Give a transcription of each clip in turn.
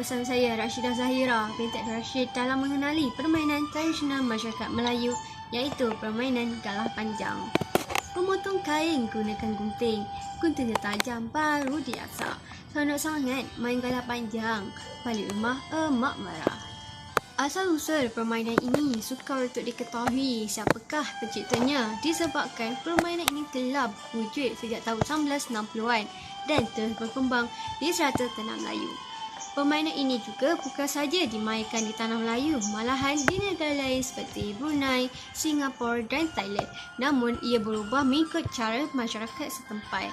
bersama saya Rashidah Zahira binti Abdul Rashid dalam mengenali permainan tradisional masyarakat Melayu iaitu permainan galah panjang. Memotong kain gunakan gunting. Guntingnya tajam baru diasah. Seronok sangat main galah panjang. Balik rumah emak marah. Asal-usul permainan ini sukar untuk diketahui siapakah penciptanya disebabkan permainan ini telah wujud sejak tahun 1960-an dan terus berkembang di serata tanah Melayu. Permainan ini juga bukan saja dimainkan di tanah Melayu, malahan di negara lain seperti Brunei, Singapura dan Thailand. Namun ia berubah mengikut cara masyarakat setempat.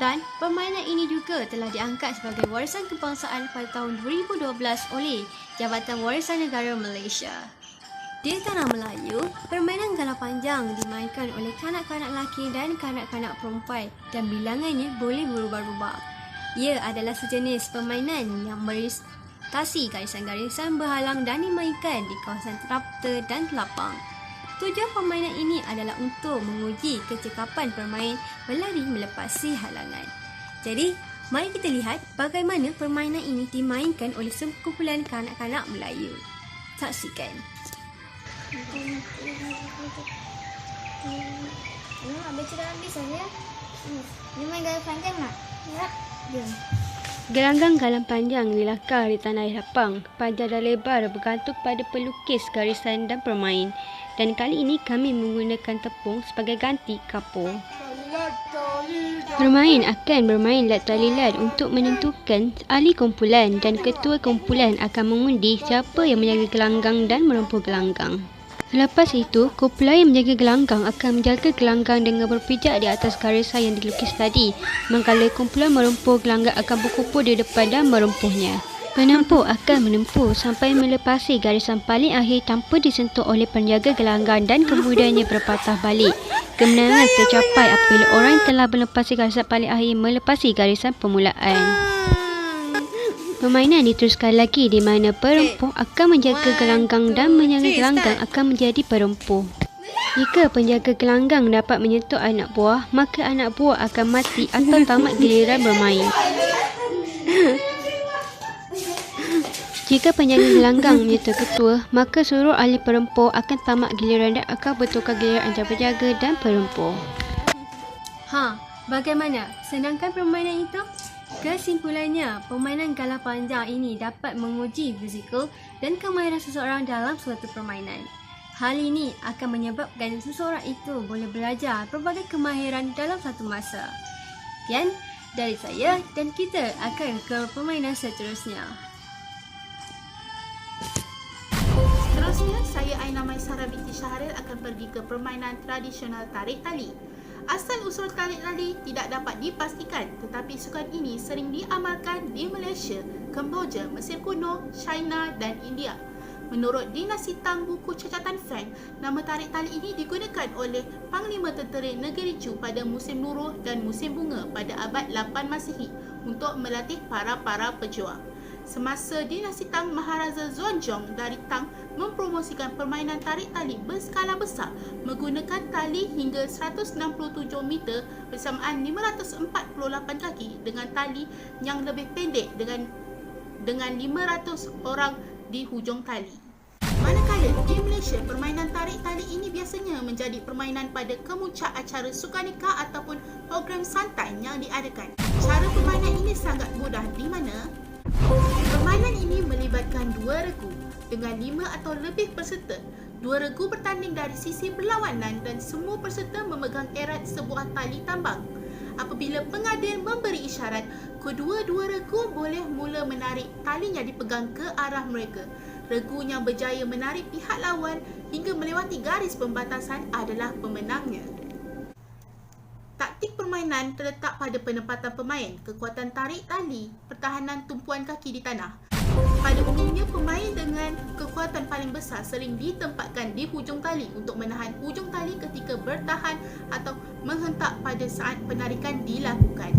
Dan permainan ini juga telah diangkat sebagai warisan kebangsaan pada tahun 2012 oleh Jabatan Warisan Negara Malaysia. Di tanah Melayu, permainan galah panjang dimainkan oleh kanak-kanak lelaki dan kanak-kanak perempuan dan bilangannya boleh berubah-ubah. Ia adalah sejenis permainan yang melintasi garisan-garisan berhalang dan dimainkan di kawasan terapta dan lapang. Tujuan permainan ini adalah untuk menguji kecekapan pemain berlari melepasi halangan. Jadi, mari kita lihat bagaimana permainan ini dimainkan oleh sekumpulan kanak-kanak Melayu. Saksikan. Baca dah habis saja. Dia main galah panjang nak? Ya. Gelanggang galah panjang dilakar di tanah air lapang. Panjang dan lebar bergantung pada pelukis garisan dan pemain. Dan kali ini kami menggunakan tepung sebagai ganti kapur. Bermain akan bermain lat tali lat untuk menentukan ahli kumpulan dan ketua kumpulan akan mengundi siapa yang menjaga gelanggang dan merempuh gelanggang. Selepas itu, kumpulan yang menjaga gelanggang akan menjaga gelanggang dengan berpijak di atas garisan yang dilukis tadi. Manakala kumpulan merempuh gelanggang akan berkumpul di depan dan merempuhnya. Penempuh akan menempuh sampai melepasi garisan paling akhir tanpa disentuh oleh penjaga gelanggang dan kemudiannya berpatah balik. Kemenangan tercapai apabila orang yang telah melepasi garisan paling akhir melepasi garisan permulaan. Permainan diteruskan lagi di mana perempuh akan menjaga gelanggang dan menjaga gelanggang akan menjadi perempuh. Jika penjaga gelanggang dapat menyentuh anak buah, maka anak buah akan mati atau tamat giliran bermain. Jika penjaga gelanggang menyentuh ketua, maka seluruh ahli perempuh akan tamat giliran dan akan bertukar giliran antara penjaga dan perempuh. Bagaimana? Senangkan permainan itu? Kesimpulannya, permainan galah panjang ini dapat menguji fizikal dan kemahiran seseorang dalam suatu permainan. Hal ini akan menyebabkan seseorang itu boleh belajar pelbagai kemahiran dalam satu masa. Sekian dari saya dan kita akan ke permainan seterusnya. Seterusnya, saya Aina Maisara binti Syahril akan pergi ke permainan tradisional tarik tali. Asal-usul tarik tali tidak dapat dipastikan, tetapi sukan ini sering diamalkan di Malaysia, Kemboja, Mesir Kuno, China dan India. Menurut Dinasti Tang buku cacatan Frank, nama tarik tali ini digunakan oleh Panglima Tentera Negeri Chu pada musim luruh dan musim bunga pada abad 8 Masihi untuk melatih para pejuang. Semasa Dinasti Tang, Maharaja Xuanzong dari Tang mempromosikan permainan tarik tali berskala besar menggunakan tali hingga 167 meter bersamaan 548 kaki dengan tali yang lebih pendek dengan 500 orang di hujung tali. Manakala di Malaysia, permainan tarik tali ini biasanya menjadi permainan pada kemuncak acara sukaneka ataupun program santai yang diadakan. Cara permainan ini sangat mudah di mana permainan ini melibatkan dua regu dengan 5 atau lebih peserta. Dua regu bertanding dari sisi berlawanan dan semua peserta memegang erat sebuah tali tambang. Apabila pengadil memberi isyarat, kedua-dua regu boleh mula menarik tali yang dipegang ke arah mereka. Regu yang berjaya menarik pihak lawan hingga melewati garis pembatasan adalah pemenangnya. Taktik permainan terletak pada penempatan pemain, kekuatan tarik tali, pertahanan tumpuan kaki di tanah. Pada umumnya, pemain dengan kekuatan paling besar sering ditempatkan di hujung tali untuk menahan hujung tali ketika bertahan atau menghentak pada saat penarikan dilakukan.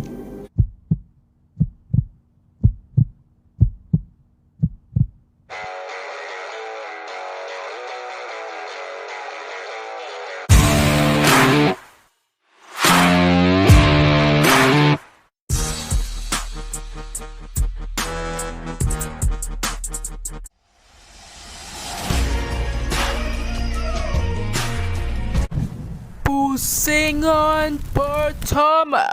Pusingan pertama.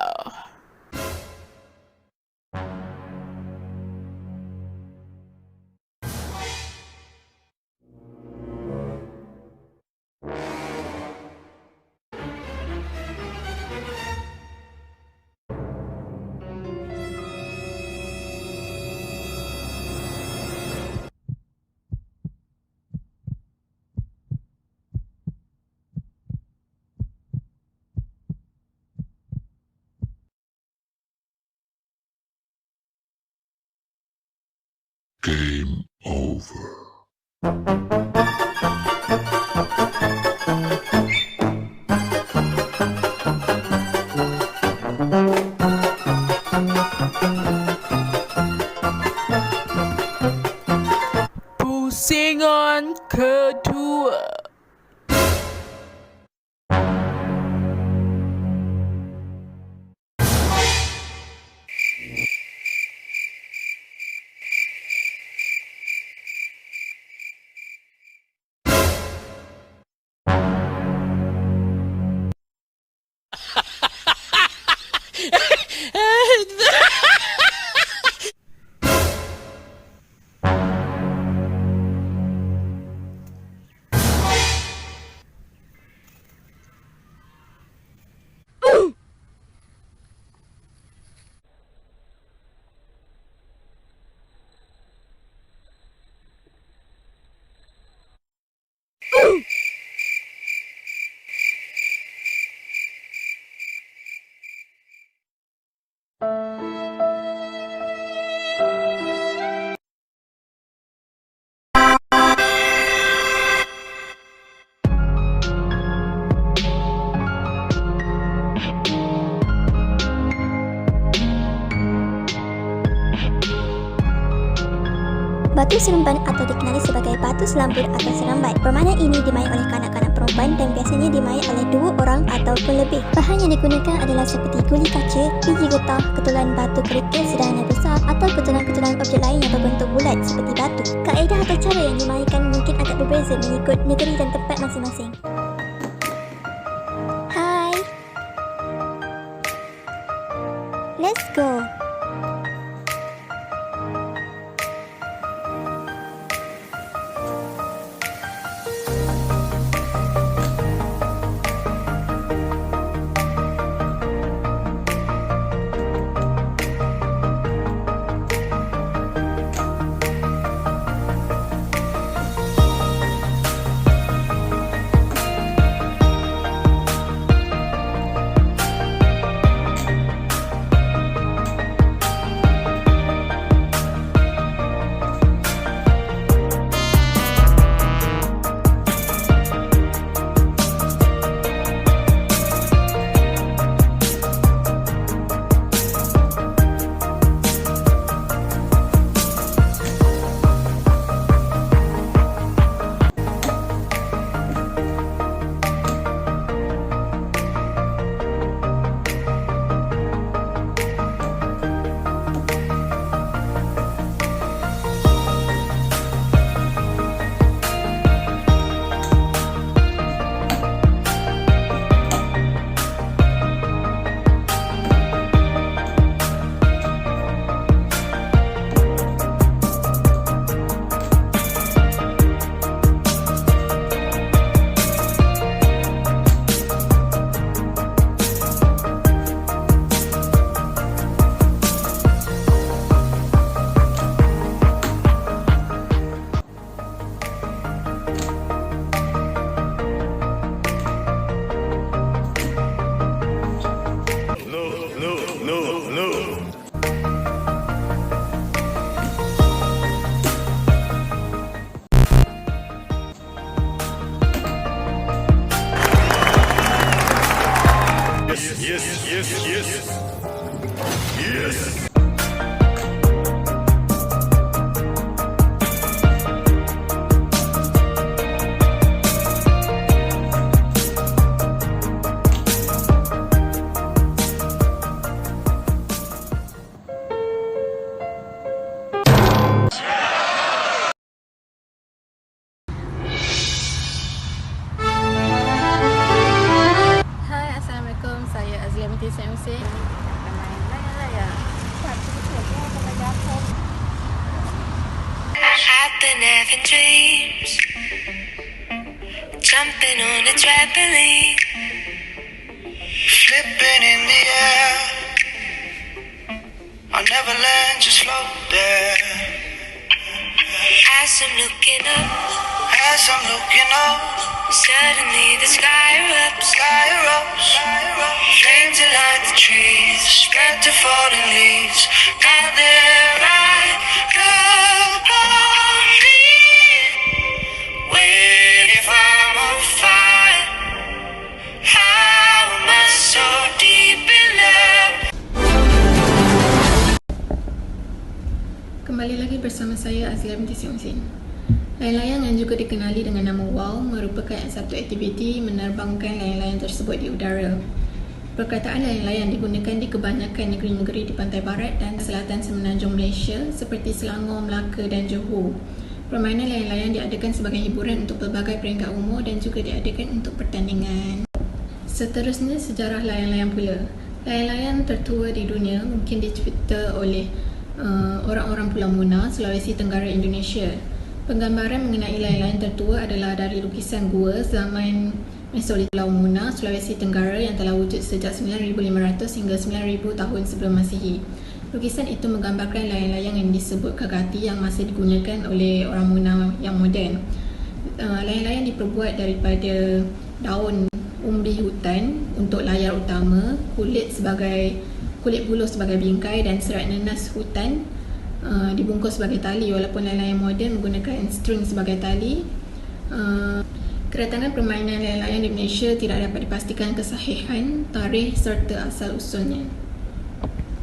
Game over. Pusingan kedua. Batu seremban atau dikenali sebagai batu selambut atau serambat. Permainan ini dimain oleh kanak-kanak perempuan dan biasanya dimain oleh 2 orang ataupun lebih. Bahan yang digunakan adalah seperti guli kaca, biji getah, ketulan batu kerikil sederhana besar atau ketulan-ketulan objek lain yang berbentuk bulat seperti batu. Kaedah atau cara yang dimainkan mungkin agak berbeza mengikut negeri dan tempat masing-masing. Hai. Let's go. been having dreams, jumping on a trampoline, flipping in the air. I'll never land, just float there. as I'm looking up, As I'm looking up, suddenly the sky erupts, sky erupts, flames that light the trees, spread to falling leaves. and there I come on me, waiting from on fire. How am I so deep in love? Kembali lagi bersama saya Azlia binti Siongsin. Layang-layang yang juga dikenali dengan nama WOW merupakan satu aktiviti menerbangkan layang-layang tersebut di udara. Perkataan layang-layang digunakan di kebanyakan negeri-negeri di pantai barat dan selatan semenanjung Malaysia seperti Selangor, Melaka dan Johor. Permainan layang-layang diadakan sebagai hiburan untuk pelbagai peringkat umur dan juga diadakan untuk pertandingan. Seterusnya, sejarah layang-layang pula. Layang-layang tertua di dunia mungkin dicipta oleh orang-orang Pulau Muna, Sulawesi Tenggara, Indonesia. Penggambaran mengenai layang-layang tertua adalah dari lukisan gua zaman Mesolit Pulau Muna, Sulawesi Tenggara yang telah wujud sejak 9,500 hingga 9,000 tahun sebelum Masihi. Lukisan itu menggambarkan layang-layang yang disebut kagati yang masih digunakan oleh orang Muna yang moden. Layang-layang diperbuat daripada daun umbi hutan untuk layar utama, kulit buluh sebagai bingkai dan serat nanas hutan dibungkus sebagai tali, walaupun layang-layang moden menggunakan string sebagai tali. Kedatangan permainan layang-layang di Malaysia tidak dapat dipastikan kesahihan, tarikh serta asal-usulnya.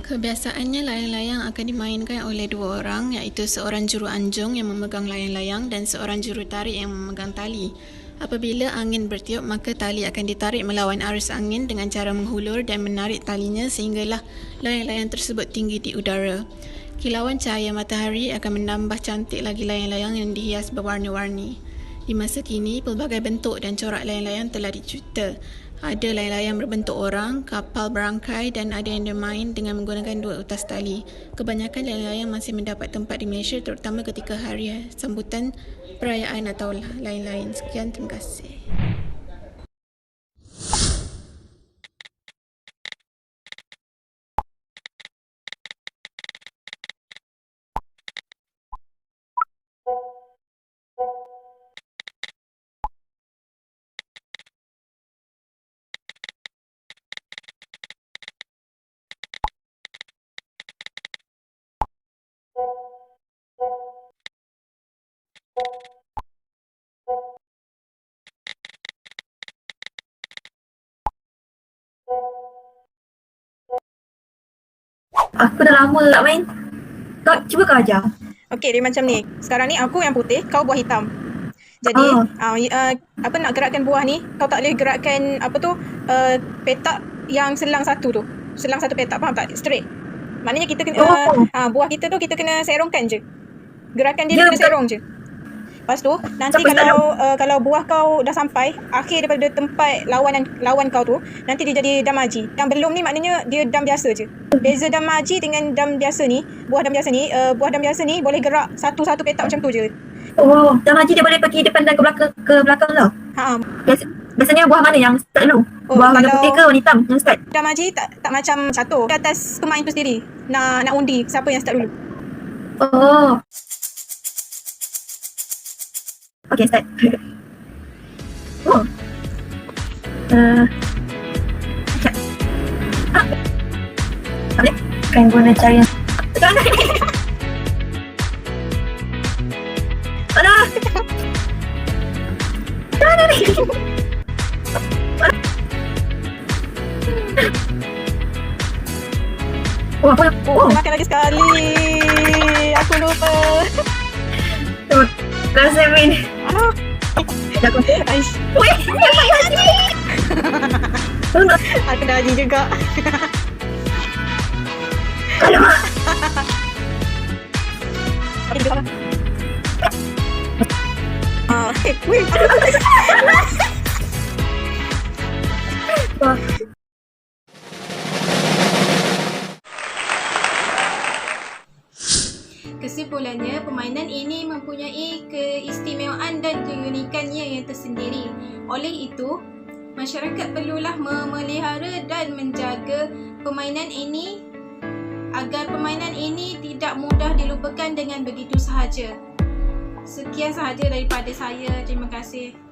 Kebiasaannya layang-layang akan dimainkan oleh dua orang, iaitu seorang juru anjung yang memegang layang-layang dan seorang juru tarik yang memegang tali. Apabila angin bertiup, maka tali akan ditarik melawan arus angin dengan cara menghulur dan menarik talinya sehinggalah layang-layang tersebut tinggi di udara. Kilauan cahaya matahari akan menambah cantik lagi layang-layang yang dihias berwarna-warni. Di masa kini, pelbagai bentuk dan corak layang-layang telah dicipta. Ada layang-layang berbentuk orang, kapal berangkai dan ada yang bermain dengan menggunakan dua utas tali. Kebanyakan layang-layang masih mendapat tempat di Malaysia terutama ketika hari sambutan perayaan atau lain-lain. Sekian, terima kasih. Aku dah lama tak main. Kau cuba kau ajar. Okey, dia macam ni. Sekarang ni aku yang putih, kau buah hitam. Jadi, nak gerakkan buah ni, kau tak boleh gerakkan petak yang selang satu tu. Selang satu petak, faham tak? Straight. Maknanya kita kena buah kita tu kita kena serongkan je. Gerakan dia kena serong je. Lepas tu nanti kalau buah kau dah sampai akhir daripada tempat lawan kau tu, nanti dia jadi dam haji. Yang belum ni maknanya dia dam biasa je. Beza dam haji dengan dam biasa ni, buah dam biasa ni boleh gerak satu-satu petak macam tu je. Oh, dam haji dia boleh pergi depan dan ke belakang tau. Biasanya buah mana yang start dulu? Buah warna putih ke warna hitam yang start? Dam haji tak macam catur. Di atas pemain tu sendiri nak undi siapa yang start dulu. Oh. Okay, start. Oh. Sekejap. Tak boleh. Kan guna cara yang... Alah! Mana ni? Oh, apa? Oh. Makan lagi sekali. Aku lupa. Terima kasih, Min. Dah kau. Aish. Weh, dapat haji. Aku dah haji juga. Alamak. Weh. Kesimpulannya, permainan ini mempunyai keistimewaan dan keunikannya yang tersendiri. Oleh itu, masyarakat perlulah memelihara dan menjaga permainan ini agar permainan ini tidak mudah dilupakan dengan begitu sahaja. Sekian sahaja daripada saya. Terima kasih.